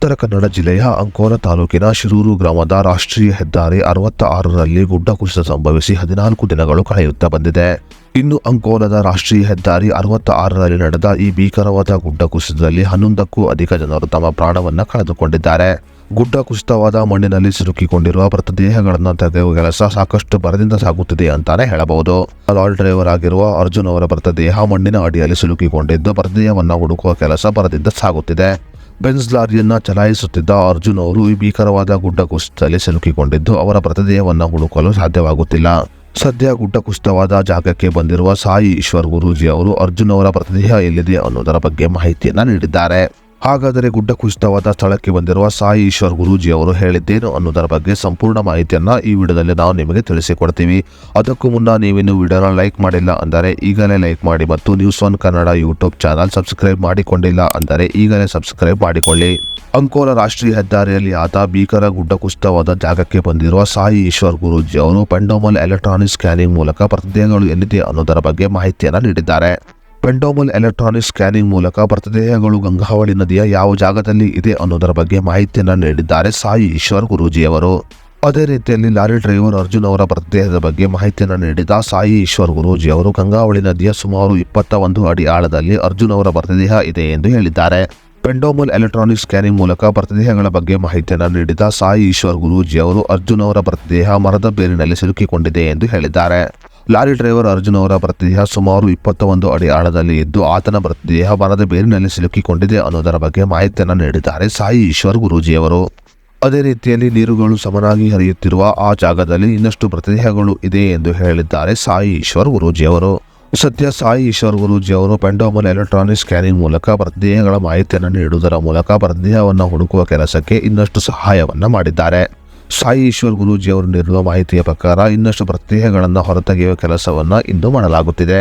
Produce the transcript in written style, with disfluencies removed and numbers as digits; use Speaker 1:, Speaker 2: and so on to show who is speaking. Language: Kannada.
Speaker 1: ಉತ್ತರ ಕನ್ನಡ ಜಿಲ್ಲೆಯ ಅಂಕೋಲ ತಾಲೂಕಿನ ಶಿರೂರು ಗ್ರಾಮದ ರಾಷ್ಟ್ರೀಯ ಹೆದ್ದಾರಿ 66ರಲ್ಲಿ ಗುಡ್ಡ ಕುಸಿತ ಸಂಭವಿಸಿ 14 ದಿನಗಳು ಕಳೆಯುತ್ತಾ ಬಂದಿದೆ. ಇನ್ನು ಅಂಕೋಲದ ರಾಷ್ಟ್ರೀಯ ಹೆದ್ದಾರಿ 66ರಲ್ಲಿ ನಡೆದ ಈ ಭೀಕರವಾದ ಗುಡ್ಡ ಕುಸಿತದಲ್ಲಿ 11ಕ್ಕೂ ಅಧಿಕ ಜನರು ತಮ್ಮ ಪ್ರಾಣವನ್ನ ಕಳೆದುಕೊಂಡಿದ್ದಾರೆ. ಗುಡ್ಡ ಕುಸಿತವಾದ ಮಣ್ಣಿನಲ್ಲಿ ಸಿಲುಕಿಕೊಂಡಿರುವ ಮೃತದೇಹಗಳನ್ನು ತೆಗೆಯುವ ಕೆಲಸ ಸಾಕಷ್ಟು ಭರದಿಂದ ಸಾಗುತ್ತಿದೆ ಅಂತಾನೆ ಹೇಳಬಹುದು. ಲಾರಿ ಡ್ರೈವರ್ ಆಗಿರುವ ಅರ್ಜುನ್ ಅವರ ಮೃತದೇಹ ಮಣ್ಣಿನ ಅಡಿಯಲ್ಲಿ ಸಿಲುಕಿಕೊಂಡಿದ್ದು ಮೃತದೇಹವನ್ನು ಹುಡುಕುವ ಕೆಲಸ ಭರದಿಂದ ಸಾಗುತ್ತಿದೆ. ಬೆನ್ಸ್ ಲಾರಿಯನ್ನ ಚಲಾಯಿಸುತ್ತಿದ್ದ ಅರ್ಜುನ್ ಅವರು ಈ ಭೀಕರವಾದ ಗುಡ್ಡ ಕುಸಿತದಲ್ಲಿ ಸಿಲುಕಿಕೊಂಡಿದ್ದು ಅವರ ಮೃತದೇಹವನ್ನು ಹುಡುಕಲು ಸಾಧ್ಯವಾಗುತ್ತಿಲ್ಲ. ಸದ್ಯ ಗುಡ್ಡ ಕುಸಿತವಾದ ಜಾಗಕ್ಕೆ ಬಂದಿರುವ ಸಾಯಿ ಈಶ್ವರ್ ಗುರೂಜಿ ಅವರು ಅರ್ಜುನ್ ಅವರ ಮೃತದೇಹ ಎಲ್ಲಿದೆ ಅನ್ನೋದರ ಬಗ್ಗೆ ಮಾಹಿತಿಯನ್ನ ನೀಡಿದ್ದಾರೆ. ಹಾಗಾದರೆ ಗುಡ್ಡ ಕುಸಿತವಾದ ಸ್ಥಳಕ್ಕೆ ಬಂದಿರುವ ಸಾಯಿ ಈಶ್ವರ್ ಗುರೂಜಿ ಅವರು ಹೇಳಿದ್ದೇನು ಅನ್ನೋದರ ಬಗ್ಗೆ ಸಂಪೂರ್ಣ ಮಾಹಿತಿಯನ್ನ ಈ ವಿಡಿಯೋದಲ್ಲಿ ನಾವು ನಿಮಗೆ ತಿಳಿಸಿಕೊಡ್ತೀವಿ. ಅದಕ್ಕೂ ಮುನ್ನ ನೀವಿನ್ನು ವಿಡಿಯೋನ ಲೈಕ್ ಮಾಡಿಲ್ಲ ಅಂದರೆ ಈಗಲೇ ಲೈಕ್ ಮಾಡಿ ಮತ್ತು ನ್ಯೂಸ್1 ಕನ್ನಡ ಯೂಟ್ಯೂಬ್ ಚಾನಲ್ ಸಬ್ಸ್ಕ್ರೈಬ್ ಮಾಡಿಕೊಂಡಿಲ್ಲ ಅಂದರೆ ಈಗಲೇ ಸಬ್ಸ್ಕ್ರೈಬ್ ಮಾಡಿಕೊಳ್ಳಿ. ಅಂಕೋಲ ರಾಷ್ಟ್ರೀಯ ಹೆದ್ದಾರಿಯಲ್ಲಿ ಆದ ಭೀಕರ ಗುಡ್ಡ ಕುಸಿತವಾದ ಜಾಗಕ್ಕೆ ಬಂದಿರುವ ಸಾಯಿ ಈಶ್ವರ್ ಗುರೂಜಿ ಅವರು ಪೆಂಡೋಮಲ್ ಎಲೆಕ್ಟ್ರಾನಿಕ್ ಸ್ಕ್ಯಾನಿಂಗ್ ಮೂಲಕ ಮೃತದೇಹಗಳು ಎಲ್ಲಿದೆ ಅನ್ನೋದರ ಬಗ್ಗೆ ಮಾಹಿತಿಯನ್ನು ನೀಡಿದ್ದಾರೆ. ಪೆಂಡೋಮಲ್ ಎಲೆಕ್ಟ್ರಾನಿಕ್ ಸ್ಕ್ಯಾನಿಂಗ್ ಮೂಲಕ ಮೃತದೇಹಗಳು ಗಂಗಾವಳಿ ನದಿಯ ಯಾವ ಜಾಗದಲ್ಲಿ ಇದೆ ಅನ್ನೋದರ ಬಗ್ಗೆ ಮಾಹಿತಿಯನ್ನು ನೀಡಿದ್ದಾರೆ ಸಾಯಿ ಈಶ್ವರ್ ಗುರೂಜಿ ಅವರು. ಅದೇ ರೀತಿಯಲ್ಲಿ ಲಾರಿ ಡ್ರೈವರ್ ಅರ್ಜುನ್ ಅವರ ಮೃತದೇಹದ ಬಗ್ಗೆ ಮಾಹಿತಿಯನ್ನು ನೀಡಿದ ಸಾಯಿ ಈಶ್ವರ್ ಗುರೂಜಿ ಅವರು ಗಂಗಾವಳಿ ನದಿಯ ಸುಮಾರು 21 ಅಡಿ ಆಳದಲ್ಲಿ ಅರ್ಜುನ್ ಅವರ ಮೃತದೇಹ ಇದೆ ಎಂದು ಹೇಳಿದ್ದಾರೆ. ಪೆಂಡೋಮಲ್ ಎಲೆಕ್ಟ್ರಾನಿಕ್ ಸ್ಕ್ಯಾನಿಂಗ್ ಮೂಲಕ ಮೃತದೇಹಗಳ ಬಗ್ಗೆ ಮಾಹಿತಿಯನ್ನು ನೀಡಿದ ಸಾಯಿ ಈಶ್ವರ್ ಗುರೂಜಿ ಅವರು ಅರ್ಜುನ್ ಅವರ ಮೃತದೇಹ ಮರದ ಬೇರಿನಲ್ಲಿ ಸಿಲುಕಿಕೊಂಡಿದೆ ಎಂದು ಹೇಳಿದ್ದಾರೆ. ಲಾರಿ ಡ್ರೈವರ್ ಅರ್ಜುನ್ ಅವರ ಮೃತದೇಹ ಸುಮಾರು 21 ಅಡಿ ಆಳದಲ್ಲಿ ಇದ್ದು ಆತನ ಮೃತದೇಹ ಮರದ ಬೇರಿನಲ್ಲಿ ಸಿಲುಕಿಕೊಂಡಿದೆ ಅನ್ನೋದರ ಬಗ್ಗೆ ಮಾಹಿತಿಯನ್ನು ನೀಡಿದ್ದಾರೆ ಸಾಯಿ ಈಶ್ವರ್ ಗುರೂಜಿ ಅವರು. ಅದೇ ರೀತಿಯಲ್ಲಿ ನೀರುಗಳು ಸಮನಾಗಿ ಹರಿಯುತ್ತಿರುವ ಆ ಜಾಗದಲ್ಲಿ ಇನ್ನಷ್ಟು ಮೃತದೇಹಗಳು ಇದೆ ಎಂದು ಹೇಳಿದ್ದಾರೆ ಸಾಯಿ ಈಶ್ವರ್ ಗುರೂಜಿ ಅವರು. ಸದ್ಯ ಸಾಯಿ ಈಶ್ವರ್ ಗುರೂಜಿ ಅವರು ಪೆಂಡೋಮಲ್ ಎಲೆಕ್ಟ್ರಾನಿಕ್ ಸ್ಕ್ಯಾನಿಂಗ್ ಮೂಲಕ ಮೃತದೇಹಗಳ ಮಾಹಿತಿಯನ್ನು ನೀಡುವುದರ ಮೂಲಕ ಮೃತದೇಹವನ್ನು ಹುಡುಕುವ ಕೆಲಸಕ್ಕೆ ಇನ್ನಷ್ಟು ಸಹಾಯವನ್ನ ಮಾಡಿದ್ದಾರೆ. ಸಾಯಿ ಈಶ್ವರ್ ಗುರೂಜಿ ಅವರು ನೀಡಿರುವ ಮಾಹಿತಿಯ ಪ್ರಕಾರ ಇನ್ನಷ್ಟು ಮೃತದೇಹಗಳನ್ನು ಹೊರತೆಗೆಯುವ ಕೆಲಸವನ್ನ ಇಂದು ಮಾಡಲಾಗುತ್ತಿದೆ.